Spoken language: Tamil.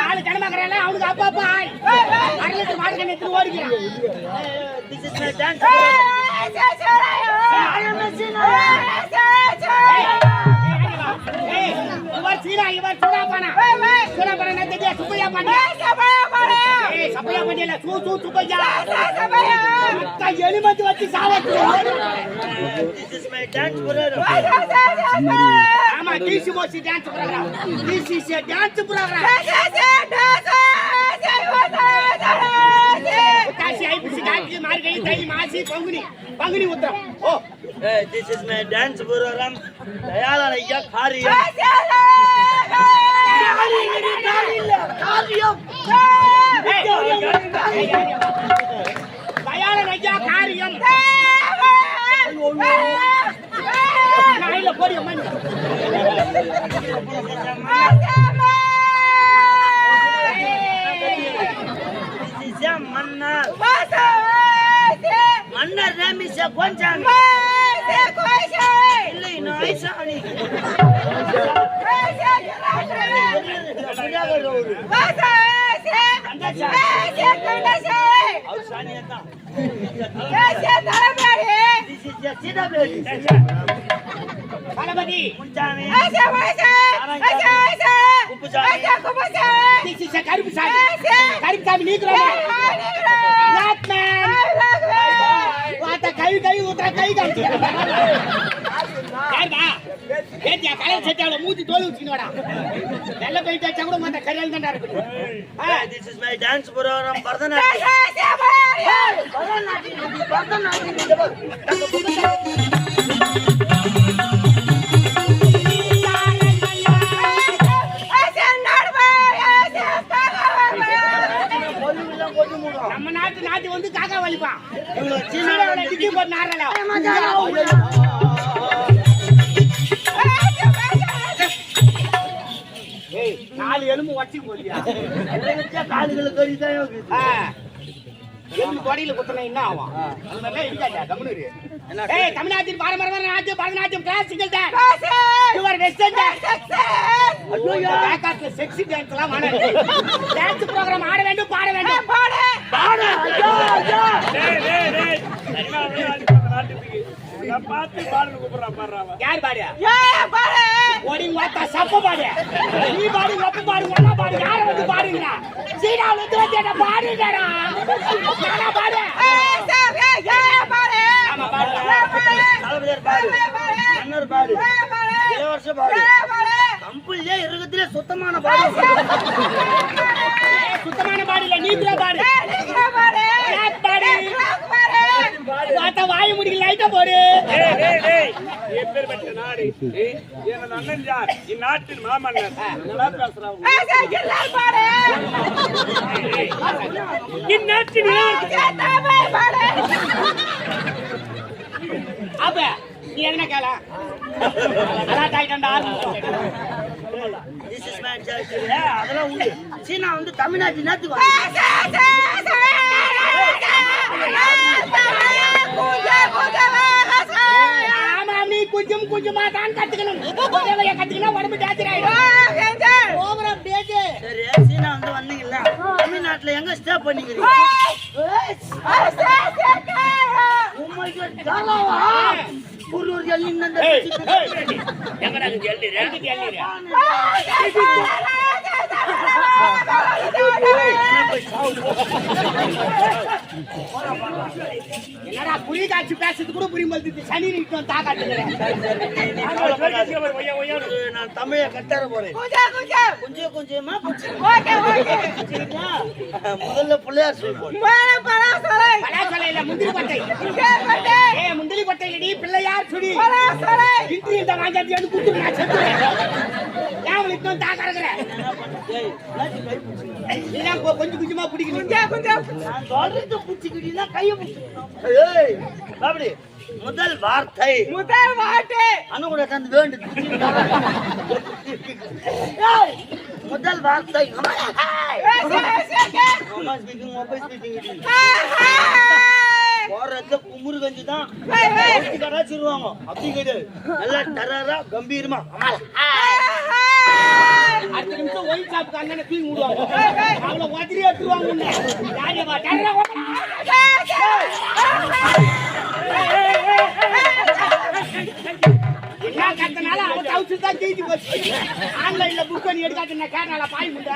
ஆளு கடமாக்குறாங்க அவனுக்கு அப்பா அப்பா அரை லிட்டர் மாடு கண்ணு எடுத்து ஓடிக்கிறான். இவர் சூடாப்பானா சூடாப்பானா தெரியா சுப்பையா பாண்டியா சப்பையா பாண்டியா சூ சூ சுப்பையா எலிமத்து வச்சு சாவத்து. ஆமா டிசி மோசி dance program. This is a dance program. காசி ஐபிசி காசி மார்கழி தை மாசி பங்குனி உத்திரம். Oh this is my dance program. Dayalan ஐயா காரியம் தயாளன் ஐயா காரியம் போடிய மண் மன்னர் மன்னர் நேமிச கொஞ்சம் இல்லை நாய்சாணி பலபதி கருப்பு சாமி நீக்கிறோம். கை ஊத்துற கை காமிச்சு கலர் செட்டால மூஞ்சி தோல் ஊற்றினோடா நல்ல பெயிண்ட் அடிச்சா கூட மத்த கரையால் தான்டா இருக்கு. This is my dance program Bharatanatyam. நம்ம நாட்டு வந்து காக்கா வலிப்பான். சீனாவோட டிக்கி போட்டு நாரல நாலு எலும்பு வச்சு போட்டியா காலுகளை கறிதான் கொடையில குத்தனா என்ன ஆகும்? தமிழ்நாட்டின் பாரம்பரிய நாட்டியம் Bharatanatyam classical dance. Your western dance sexy dance எல்லாம் டான்ஸ் ப்ரோகிராம் ஆட வேண்டும் பாட வேண்டும். பார்த்து பாடல் கூப்பிடுறா பாடுறாங்க. யார் பாடியா? ஓடிங் வாத்தா சப்ப பாடியா? நீ பாடி ஒப்ப பாடு ஒண்ணா பாடு யார வந்து பாடுங்கடா? சீடால தோத்தேடா பாடுங்கடா. நானா பாடு. ஆமா பாடு. தலைவர் பாடு. மன்னர் பாடு. இளவரசர் பாடு. கம்பல்லே இருக்கத்திலே சுத்தமான பாடு. சுத்தமான பாடு இல்ல நீத்ரா பாடு. வாத்த வாய் முடிக்கு லைட்டா போடு. எப்பேர்பட்ட நாடு எனது அண்ணன் யார்? இந்நாட்டின் மாமன்னர். நல்லா பேசுறாங்க. இந்நாட்டின் அப்ப நீ என்ன கேள அதெல்லாம் உண்டு. சீனா வந்து தமிழ்நாட்டு நாட்டுக்கு ஆமா நீ கொஞ்சம் கொஞ்சமா தான் கத்துக்கணும். கத்துக்கணும் உடம்பு டேச்சர் ஆயிடும். சரி சீனா வந்து வந்தீங்கல்ல தமிழ்நாட்டுல எங்க ஸ்டே பண்ணிக்கிறீங்க? ஒரு எல்லி என்னடா புலி காட்சி பேசுறது கூட புரிய மாட்டேங்குது. சனி நிற்கும் தாக்காட்டுக்கிறேன். நான் தமிழ கட்டார போறேன். கொஞ்சம் கொஞ்சமா முதல்ல பிள்ளையார் சொல்லுவோம். முந்திரி கொட்டை முந்திரி கொட்டை இல்லடி பிள்ளையார் சுடி இன்ட்ரி இந்த வாங்கி குத்து நான் செத்துறேன். ஏன் உங்களுக்கு தாக்காடுக்கிறேன்? கொஞ்சம் கொஞ்சமா பிடிக்கணும். முதல் வார்த்தை அனுகுட தந்து வேண்டும். முதல் வார்த்தை போறதுல குமுறு கஞ்சி தான் கடாச்சிருவாங்க. அப்படி கிடையாது, நல்லா டரரா கம்பீரமா அடுத்த நிமிஷம் ஒயின் ஷாப்புக்கு அண்ணனை தூக்கி விடுவாங்க. அவளை உதறி எடுத்துருவாங்க உன்னை. யாரையவா டர்ரா ஓப்பனா? என்ன கத்தனால அவ தவுச்சு தான் ஜெயிச்சு போச்சு. ஆன்லைன்ல புக் பண்ணி எடுக்காது நான் கேட்டால பாய் முண்டை.